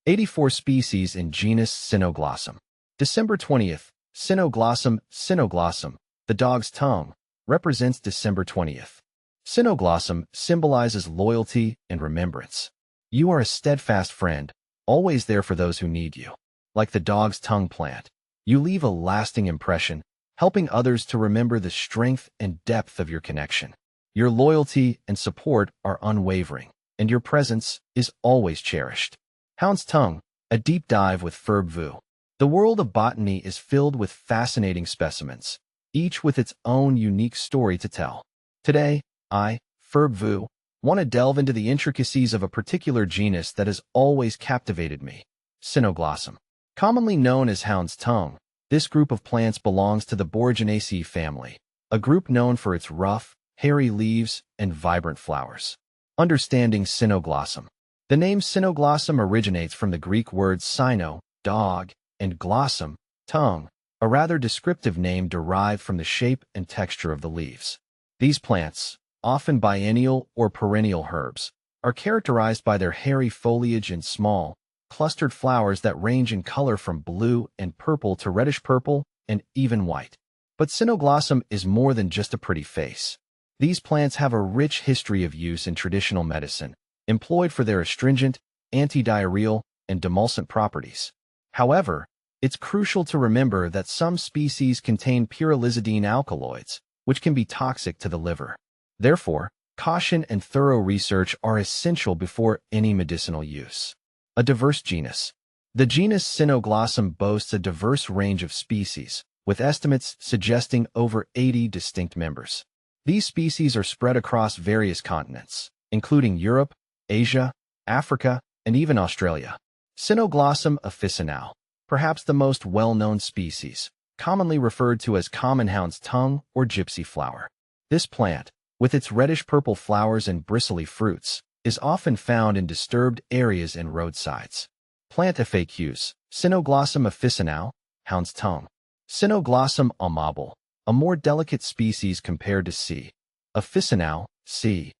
84 species in genus Cynoglossum. December 20th. Cynoglossum. Cynoglossum, the dog's tongue, represents December 20th. Cynoglossum symbolizes loyalty and remembrance. You are a steadfast friend, always there for those who need you. Like the dog's tongue plant, you leave a lasting impression, helping others to remember the strength and depth of your connection. Your loyalty and support are unwavering, and your presence is always cherished. Hound's tongue, a deep dive with Ferb Vu. The world of botany is filled with fascinating specimens, each with its own unique story to tell. Today, I, Ferb Vu, want to delve into the intricacies of a particular genus that has always captivated me, Cynoglossum. Commonly known as hound's tongue, this group of plants belongs to the Boraginaceae family, a group known for its rough, hairy leaves and vibrant flowers. Understanding Cynoglossum. The name Cynoglossum originates from the Greek words cyno, dog, and glossum, tongue, a rather descriptive name derived from the shape and texture of the leaves. These plants, often biennial or perennial herbs, are characterized by their hairy foliage and small, clustered flowers that range in color from blue and purple to reddish purple and even white. But Cynoglossum is more than just a pretty face. These plants have a rich history of use in traditional medicine, employed for their astringent, antidiarrheal, and demulcent properties. However, it's crucial to remember that some species contain pyrrolizidine alkaloids, which can be toxic to the liver. Therefore, caution and thorough research are essential before any medicinal use. A diverse genus. The genus Cynoglossum boasts a diverse range of species, with estimates suggesting over 80 distinct members. These species are spread across various continents, including Europe, Asia, Africa, and even Australia. Cynoglossum officinale, perhaps the most well-known species, commonly referred to as common hound's tongue or gypsy flower. This plant, with its reddish-purple flowers and bristly fruits, is often found in disturbed areas and roadsides. Plant FAQs. Cynoglossum officinale, hound's tongue. Cynoglossum amabile, a more delicate species compared to C. officinale, C.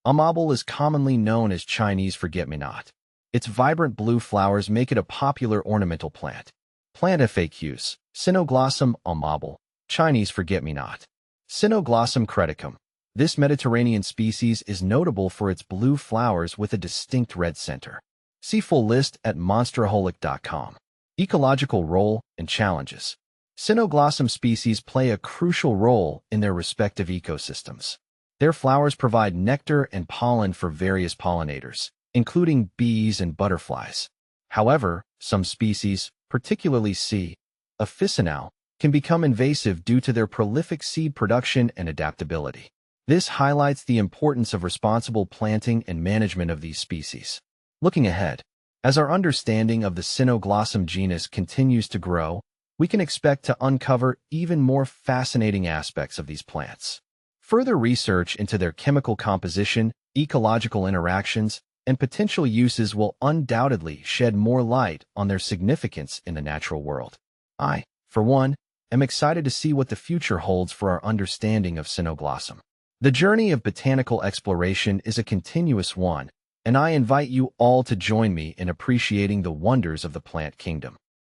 amabile is commonly known as Chinese forget-me-not. Its vibrant blue flowers make it a popular ornamental plant. Plant FAQs. Cynoglossum amabile, Chinese forget-me-not. Cynoglossum creticum. This Mediterranean species is notable for its blue flowers with a distinct red center. See full list at monsteraholic.com. Ecological role and challenges. Cynoglossum species play a crucial role in their respective ecosystems. Their flowers provide nectar and pollen for various pollinators, including bees and butterflies. However, some species, particularly C. officinale, can become invasive due to their prolific seed production and adaptability. This highlights the importance of responsible planting and management of these species. Looking ahead, as our understanding of the Cynoglossum genus continues to grow, we can expect to uncover even more fascinating aspects of these plants. Further research into their chemical composition, ecological interactions, and potential uses will undoubtedly shed more light on their significance in the natural world. I, for one, am excited to see what the future holds for our understanding of Cynoglossum. The journey of botanical exploration is a continuous one, and I invite you all to join me in appreciating the wonders of the plant kingdom.